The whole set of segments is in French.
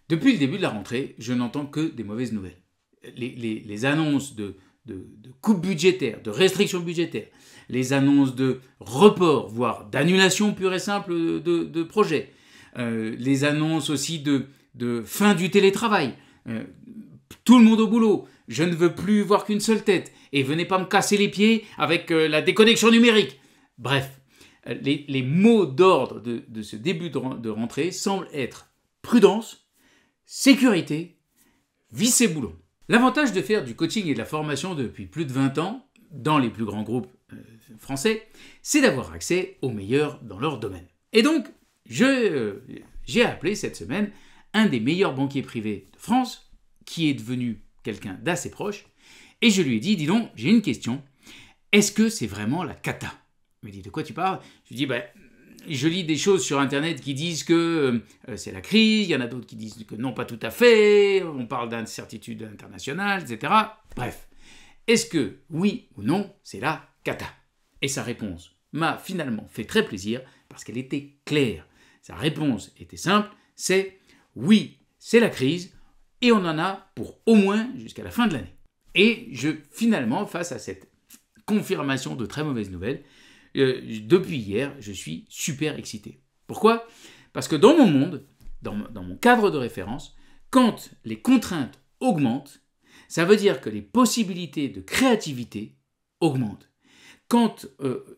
Depuis le début de la rentrée, je n'entends que des mauvaises nouvelles. Les annonces de coupes budgétaires, de restrictions budgétaires, les annonces de report, voire d'annulation pure et simple de projets, les annonces aussi de fin du télétravail, tout le monde au boulot, je ne veux plus voir qu'une seule tête, et venez pas me casser les pieds avec la déconnexion numérique. Bref, les mots d'ordre de ce début de rentrée semblent être prudence, sécurité, vis et boulon. L'avantage de faire du coaching et de la formation depuis plus de 20 ans, dans les plus grands groupes français, c'est d'avoir accès aux meilleurs dans leur domaine. Et donc, j'ai appelé cette semaine un des meilleurs banquiers privés de France, qui est devenu quelqu'un d'assez proche, et je lui ai dit, dis donc, j'ai une question, est-ce que c'est vraiment la cata ? Il me dit, de quoi tu parles ? Je lui ai dit, je lis des choses sur Internet qui disent que c'est la crise, il y en a d'autres qui disent que non, pas tout à fait, on parle d'incertitude internationale, etc. Bref, est-ce que, oui ou non, c'est la cata ? Et sa réponse m'a finalement fait très plaisir parce qu'elle était claire. Sa réponse était simple, c'est oui, c'est la crise et on en a pour au moins jusqu'à la fin de l'année. Et finalement, face à cette confirmation de très mauvaises nouvelles, depuis hier, je suis super excité. Pourquoi ? Parce que dans mon monde, dans mon cadre de référence, quand les contraintes augmentent, ça veut dire que les possibilités de créativité augmentent. Quand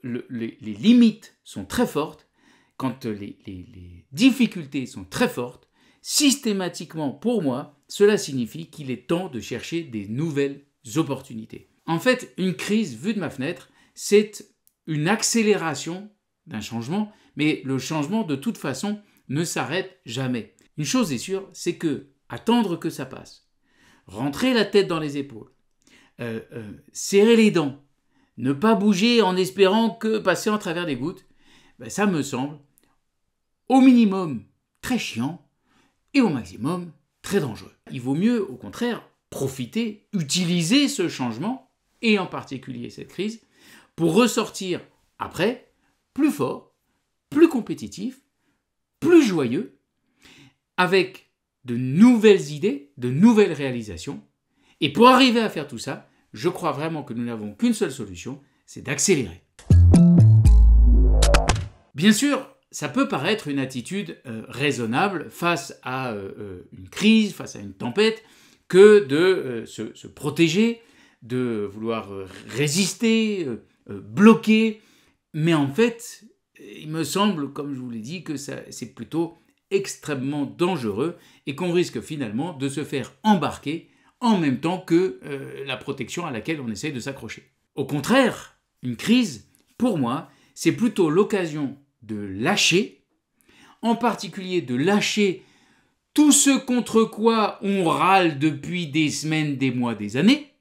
les limites sont très fortes, quand les difficultés sont très fortes, systématiquement, pour moi, cela signifie qu'il est temps de chercher des nouvelles opportunités. En fait, une crise vue de ma fenêtre, c'est une accélération d'un changement, mais le changement, de toute façon, ne s'arrête jamais. Une chose est sûre, c'est que attendre que ça passe, rentrer la tête dans les épaules, serrer les dents, ne pas bouger en espérant que passer en travers des gouttes, ça me semble au minimum très chiant et au maximum très dangereux. Il vaut mieux, au contraire, profiter, utiliser ce changement, et en particulier cette crise, pour ressortir après plus fort, plus compétitif, plus joyeux, avec de nouvelles idées, de nouvelles réalisations. Et pour arriver à faire tout ça, je crois vraiment que nous n'avons qu'une seule solution, c'est d'accélérer. Bien sûr, ça peut paraître une attitude raisonnable face à une crise, face à une tempête, que de se protéger, de vouloir résister, bloquer. Mais en fait, il me semble, comme je vous l'ai dit, que c'est plutôt extrêmement dangereux et qu'on risque finalement de se faire embarquer en même temps que la protection à laquelle on essaye de s'accrocher. Au contraire, une crise, pour moi, c'est plutôt l'occasion de lâcher, en particulier de lâcher tout ce contre quoi on râle depuis des semaines, des mois, des années,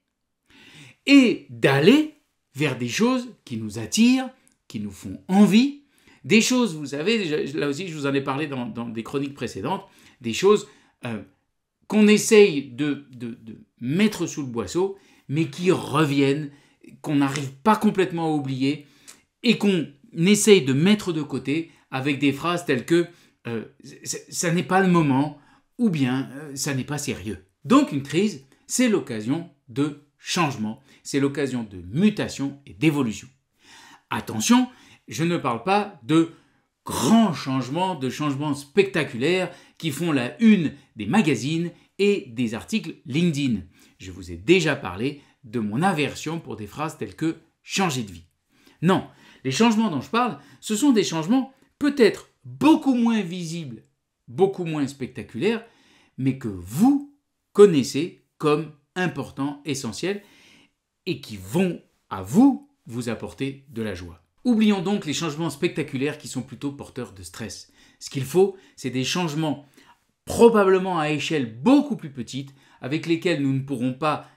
et d'aller vers des choses qui nous attirent, qui nous font envie, des choses, vous savez, là aussi je vous en ai parlé dans des chroniques précédentes, des choses qu'on essaye de mettre sous le boisseau, mais qui reviennent, qu'on n'arrive pas complètement à oublier, et qu'on essaye de mettre de côté avec des phrases telles que ça n'est pas le moment, ou bien ça n'est pas sérieux. Donc une crise, c'est l'occasion de changement, c'est l'occasion de mutation et d'évolution. Attention, je ne parle pas de grands changements, de changements spectaculaires qui font la une des magazines et des articles LinkedIn. Je vous ai déjà parlé de mon aversion pour des phrases telles que « changer de vie ». Non, les changements dont je parle, ce sont des changements peut-être beaucoup moins visibles, beaucoup moins spectaculaires, mais que vous connaissez comme importants, essentiels, et qui vont à vous apporter de la joie. Oublions donc les changements spectaculaires qui sont plutôt porteurs de stress. Ce qu'il faut, c'est des changements probablement à échelle beaucoup plus petite, avec lesquels nous ne pourrons pas,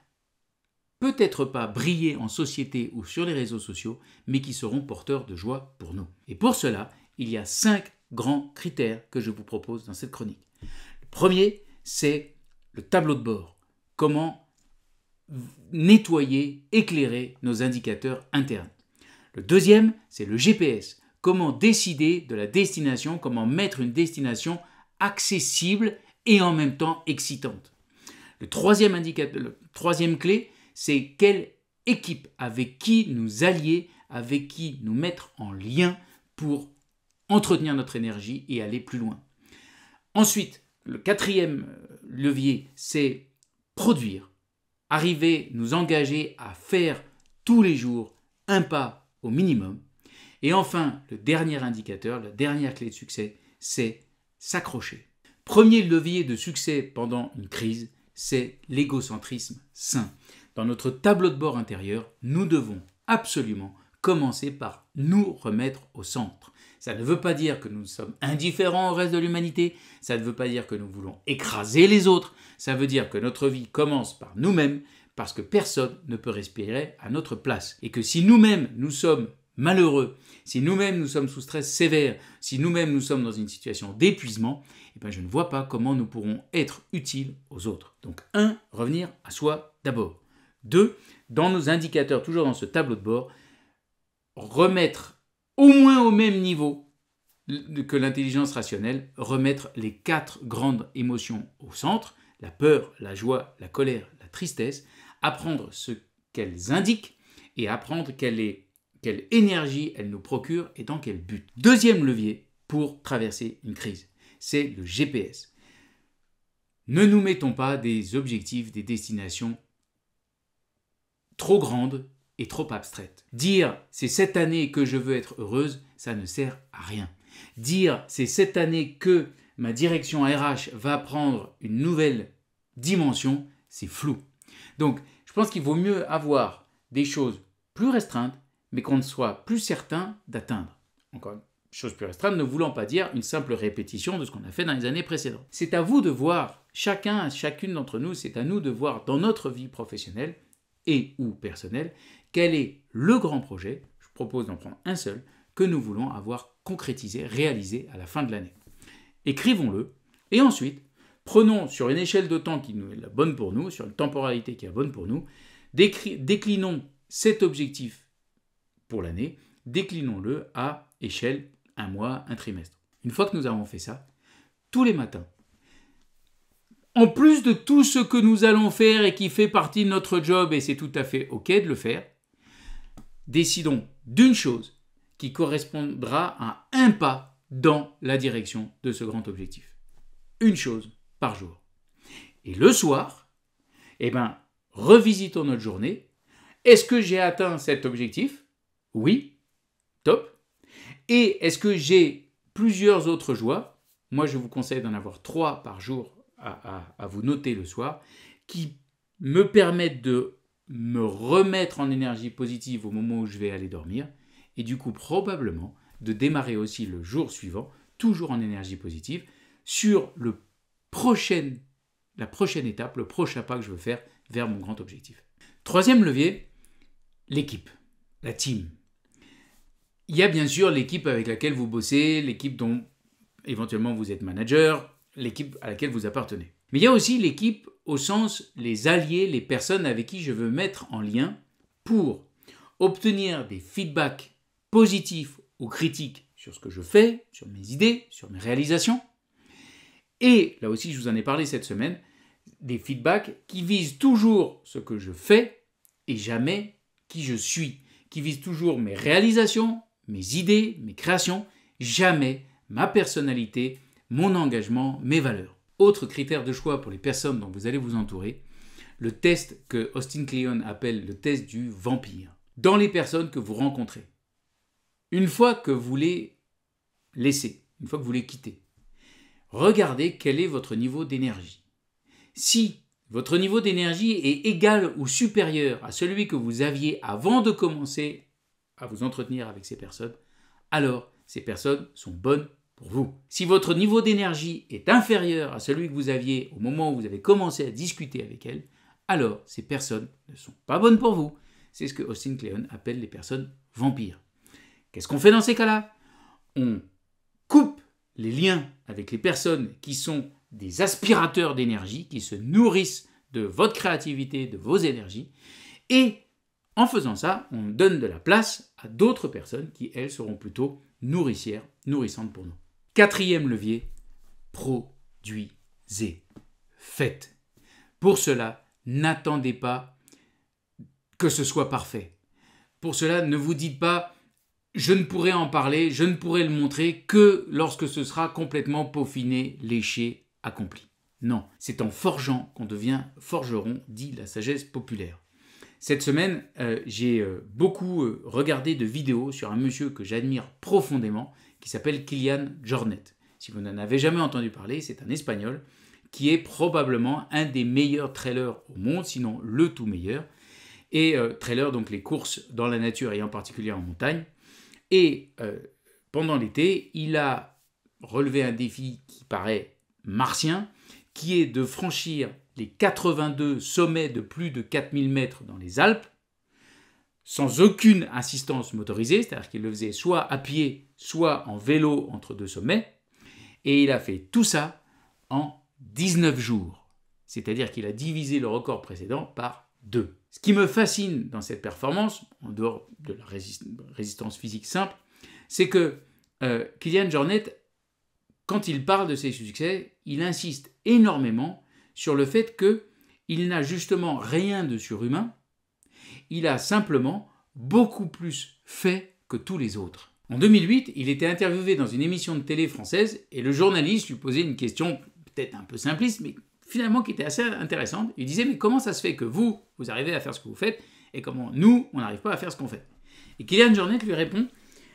peut-être pas briller en société ou sur les réseaux sociaux, mais qui seront porteurs de joie pour nous. Et pour cela, il y a 5 grands critères que je vous propose dans cette chronique. Le premier, c'est le tableau de bord. Comment nettoyer, éclairer nos indicateurs internes. Le deuxième, c'est le GPS. Comment décider de la destination, comment mettre une destination accessible et en même temps excitante. Le troisième indicateur, la troisième clé, c'est quelle équipe, avec qui nous allier, avec qui nous mettre en lien pour entretenir notre énergie et aller plus loin. Ensuite, le quatrième levier, c'est produire. Arriver, nous engager à faire tous les jours un pas au minimum. Et enfin, le dernier indicateur, la dernière clé de succès, c'est s'accrocher. Premier levier de succès pendant une crise, c'est l'égocentrisme sain. Dans notre tableau de bord intérieur, nous devons absolument commencer par nous remettre au centre. Ça ne veut pas dire que nous sommes indifférents au reste de l'humanité, ça ne veut pas dire que nous voulons écraser les autres, ça veut dire que notre vie commence par nous-mêmes, parce que personne ne peut respirer à notre place. Et que si nous-mêmes nous sommes malheureux, si nous-mêmes nous sommes sous stress sévère, si nous-mêmes nous sommes dans une situation d'épuisement, je ne vois pas comment nous pourrons être utiles aux autres. Donc 1, revenir à soi d'abord. 2, dans nos indicateurs, toujours dans ce tableau de bord, remettre au moins au même niveau que l'intelligence rationnelle, remettre les 4 grandes émotions au centre, la peur, la joie, la colère, la tristesse, apprendre ce qu'elles indiquent et apprendre quelle énergie elles nous procurent et dans quel but. Deuxième levier pour traverser une crise, c'est le GPS. Ne nous mettons pas des objectifs, des destinations trop grandes et trop abstraites. Dire « c'est cette année que je veux être heureuse », ça ne sert à rien. Dire « c'est cette année que ma direction RH va prendre une nouvelle dimension », c'est flou. Donc, je pense qu'il vaut mieux avoir des choses plus restreintes, mais qu'on ne soit plus certain d'atteindre. Encore une chose plus restreinte ne voulant pas dire une simple répétition de ce qu'on a fait dans les années précédentes. C'est à vous de voir, chacune d'entre nous, c'est à nous de voir dans notre vie professionnelle et ou personnelle, quel est le grand projet, je propose d'en prendre un seul, que nous voulons avoir concrétisé, réalisé à la fin de l'année. Écrivons-le, et ensuite, prenons sur une échelle de temps qui nous est la bonne pour nous, sur une temporalité qui est la bonne pour nous, déclinons cet objectif pour l'année, déclinons-le à échelle 1 mois, 1 trimestre. Une fois que nous avons fait ça, tous les matins, en plus de tout ce que nous allons faire et qui fait partie de notre job, et c'est tout à fait OK de le faire, décidons d'une chose qui correspondra à un pas dans la direction de ce grand objectif. Une chose par jour. Et le soir, revisitons notre journée. Est-ce que j'ai atteint cet objectif ? Oui, top. Et est-ce que j'ai plusieurs autres joies ? Moi, je vous conseille d'en avoir 3 par jour à vous noter le soir, qui me permettent de me remettre en énergie positive au moment où je vais aller dormir, et du coup probablement de démarrer aussi le jour suivant, toujours en énergie positive, sur la prochaine étape, le prochain pas que je veux faire vers mon grand objectif. Troisième levier, l'équipe, la team. Il y a bien sûr l'équipe avec laquelle vous bossez, l'équipe dont éventuellement vous êtes manager, l'équipe à laquelle vous appartenez. Mais il y a aussi l'équipe au sens les alliés, les personnes avec qui je veux mettre en lien pour obtenir des feedbacks positifs ou critiques sur ce que je fais, sur mes idées, sur mes réalisations. Et là aussi, je vous en ai parlé cette semaine, des feedbacks qui visent toujours ce que je fais et jamais qui je suis, qui visent toujours mes réalisations, mes idées, mes créations, jamais ma personnalité, mon engagement, mes valeurs. Autre critère de choix pour les personnes dont vous allez vous entourer, le test que Austin Kleon appelle le test du vampire. Dans les personnes que vous rencontrez, une fois que vous les laissez, une fois que vous les quittez, regardez quel est votre niveau d'énergie. Si votre niveau d'énergie est égal ou supérieur à celui que vous aviez avant de commencer à vous entretenir avec ces personnes, alors ces personnes sont bonnes pour vous. Si votre niveau d'énergie est inférieur à celui que vous aviez au moment où vous avez commencé à discuter avec elles, alors ces personnes ne sont pas bonnes pour vous. C'est ce que Austin Kleon appelle les personnes vampires. Qu'est-ce qu'on fait dans ces cas-là ? On coupe les liens avec les personnes qui sont des aspirateurs d'énergie, qui se nourrissent de votre créativité, de vos énergies, et en faisant ça, on donne de la place à d'autres personnes qui, elles, seront plutôt nourrissantes pour nous. Quatrième levier, produisez. osez, faites. Pour cela, n'attendez pas que ce soit parfait. Pour cela, ne vous dites pas « je ne pourrai en parler, je ne pourrai le montrer que lorsque ce sera complètement peaufiné, léché, accompli ». Non, c'est en forgeant qu'on devient forgeron, dit la sagesse populaire. Cette semaine, j'ai beaucoup regardé de vidéos sur un monsieur que j'admire profondément, qui s'appelle Kilian Jornet. Si vous n'en avez jamais entendu parler, c'est un Espagnol qui est probablement un des meilleurs trailers au monde, sinon le tout meilleur. Et trailer, donc les courses dans la nature et en particulier en montagne. Et pendant l'été, il a relevé un défi qui paraît martien, qui est de franchir les 82 sommets de plus de 4000 mètres dans les Alpes, sans aucune assistance motorisée, c'est-à-dire qu'il le faisait soit à pied, soit en vélo entre deux sommets. Et il a fait tout ça en 19 jours. C'est-à-dire qu'il a divisé le record précédent par 2. Ce qui me fascine dans cette performance, en dehors de la résistance physique simple, c'est que Kilian Jornet, quand il parle de ses succès, il insiste énormément sur le fait qu'il n'a justement rien de surhumain, il a simplement beaucoup plus fait que tous les autres. En 2008, il était interviewé dans une émission de télé française et le journaliste lui posait une question peut-être un peu simpliste, mais finalement qui était assez intéressante. Il disait « mais comment ça se fait que vous arrivez à faire ce que vous faites et comment nous, on n'arrive pas à faire ce qu'on fait ?» Et Kilian Jornet lui répond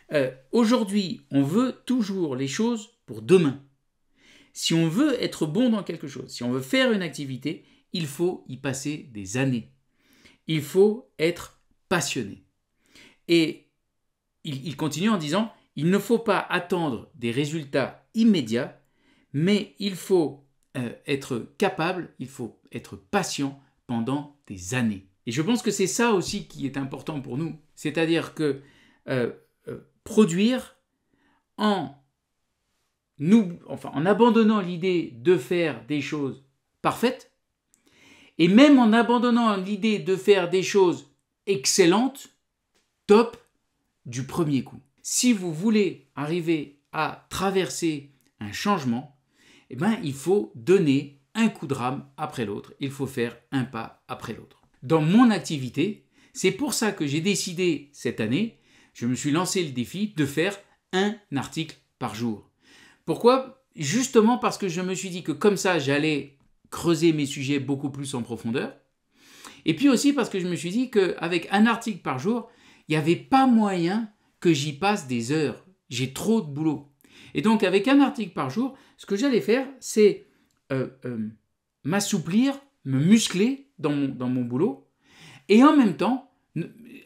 « aujourd'hui, on veut toujours les choses pour demain. Si on veut être bon dans quelque chose, si on veut faire une activité, il faut y passer des années. Il faut être passionné. » Et il continue en disant « il ne faut pas attendre des résultats immédiats, mais il faut être capable, il faut être patient pendant des années. » Et je pense que c'est ça aussi qui est important pour nous. C'est-à-dire que produire en abandonnant l'idée de faire des choses parfaites, et même en abandonnant l'idée de faire des choses excellentes, top, du premier coup. Si vous voulez arriver à traverser un changement, eh bien, il faut donner un coup de rame après l'autre. Il faut faire un pas après l'autre. Dans mon activité, c'est pour ça que j'ai décidé cette année, je me suis lancé le défi de faire un article par jour. Pourquoi ? Justement parce que je me suis dit que comme ça, j'allais creuser mes sujets beaucoup plus en profondeur. Et puis aussi parce que je me suis dit qu'avec un article par jour, il n'y avait pas moyen que j'y passe des heures. J'ai trop de boulot. Et donc, avec un article par jour, ce que j'allais faire, c'est m'assouplir, me muscler dans mon boulot. Et en même temps,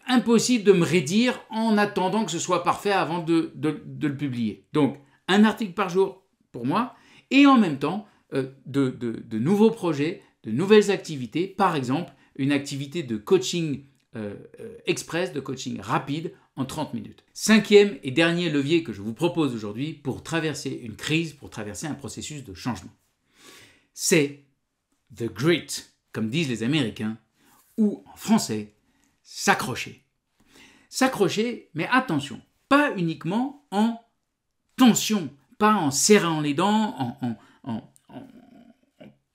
impossible de me raidir en attendant que ce soit parfait avant de le publier. Donc, un article par jour pour moi, et en même temps, de nouveaux projets, de nouvelles activités. Par exemple, une activité de coaching express, de coaching rapide en 30 minutes. 5e et dernier levier que je vous propose aujourd'hui pour traverser une crise, pour traverser un processus de changement. C'est the grit, comme disent les Américains, ou en français, s'accrocher. S'accrocher, mais attention, pas uniquement en tension, pas en serrant les dents, en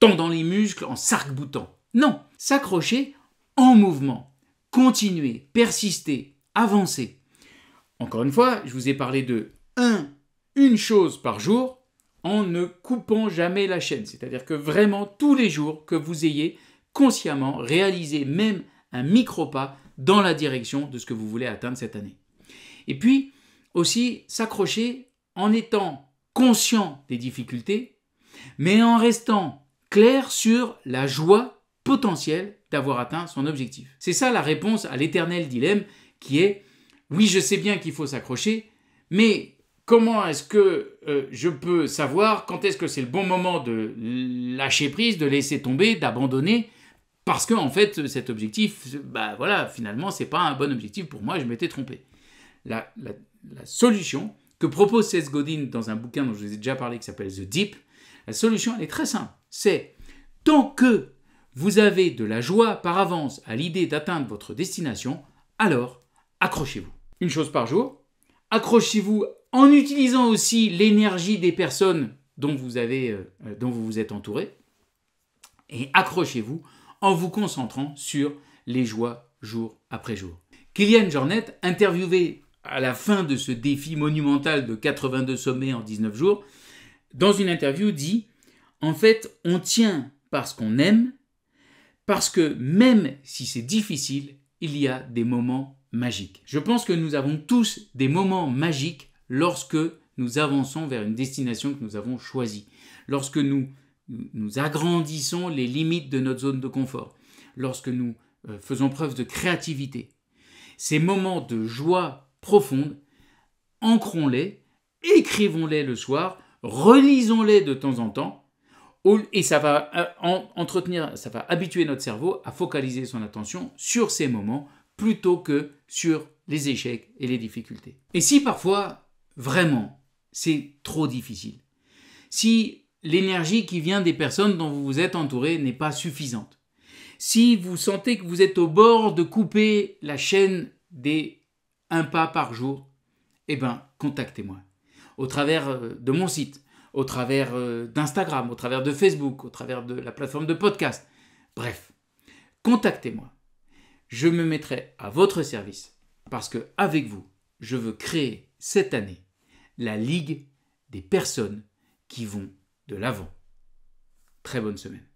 tendant les muscles, en s'arc-boutant. Non, s'accrocher en mouvement, continuer, persister, avancer. Encore une fois, je vous ai parlé de une chose par jour en ne coupant jamais la chaîne. C'est-à-dire que vraiment, tous les jours, que vous ayez consciemment réalisé même un micro-pas dans la direction de ce que vous voulez atteindre cette année. Et puis, aussi, s'accrocher en étant conscient des difficultés, mais en restant clair sur la joie potentielle d'avoir atteint son objectif. C'est ça la réponse à l'éternel dilemme qui est « oui, je sais bien qu'il faut s'accrocher, mais comment est-ce que je peux savoir quand est-ce que c'est le bon moment de lâcher prise, de laisser tomber, d'abandonner ?» Parce que en fait, cet objectif, finalement, c'est pas un bon objectif pour moi, je m'étais trompé. La solution que propose Seth Godin dans un bouquin dont je vous ai déjà parlé qui s'appelle The Deep, la solution, elle est très simple. C'est tant que vous avez de la joie par avance à l'idée d'atteindre votre destination, alors accrochez-vous. Une chose par jour, accrochez-vous en utilisant aussi l'énergie des personnes dont vous vous êtes entouré et accrochez-vous en vous concentrant sur les joies jour après jour. Kilian Jornet, interviewé à la fin de ce défi monumental de 82 sommets en 19 jours, dans une interview dit « En fait, on tient parce qu'on aime, parce que même si c'est difficile, il y a des moments magiques. » Je pense que nous avons tous des moments magiques lorsque nous avançons vers une destination que nous avons choisie, lorsque nous agrandissons les limites de notre zone de confort, lorsque nous faisons preuve de créativité. Ces moments de joie profonde, ancrons-les, écrivons-les le soir, relisons-les de temps en temps, et ça va ça va habituer notre cerveau à focaliser son attention sur ces moments plutôt que sur les échecs et les difficultés. Et si parfois, vraiment, c'est trop difficile, si l'énergie qui vient des personnes dont vous vous êtes entouré n'est pas suffisante, si vous sentez que vous êtes au bord de couper la chaîne des 1 pas par jour, contactez-moi au travers de mon site, au travers d'Instagram, au travers de Facebook, au travers de la plateforme de podcast. Bref, contactez-moi. Je me mettrai à votre service parce qu'avec vous, je veux créer cette année la Ligue des personnes qui vont de l'avant. Très bonne semaine.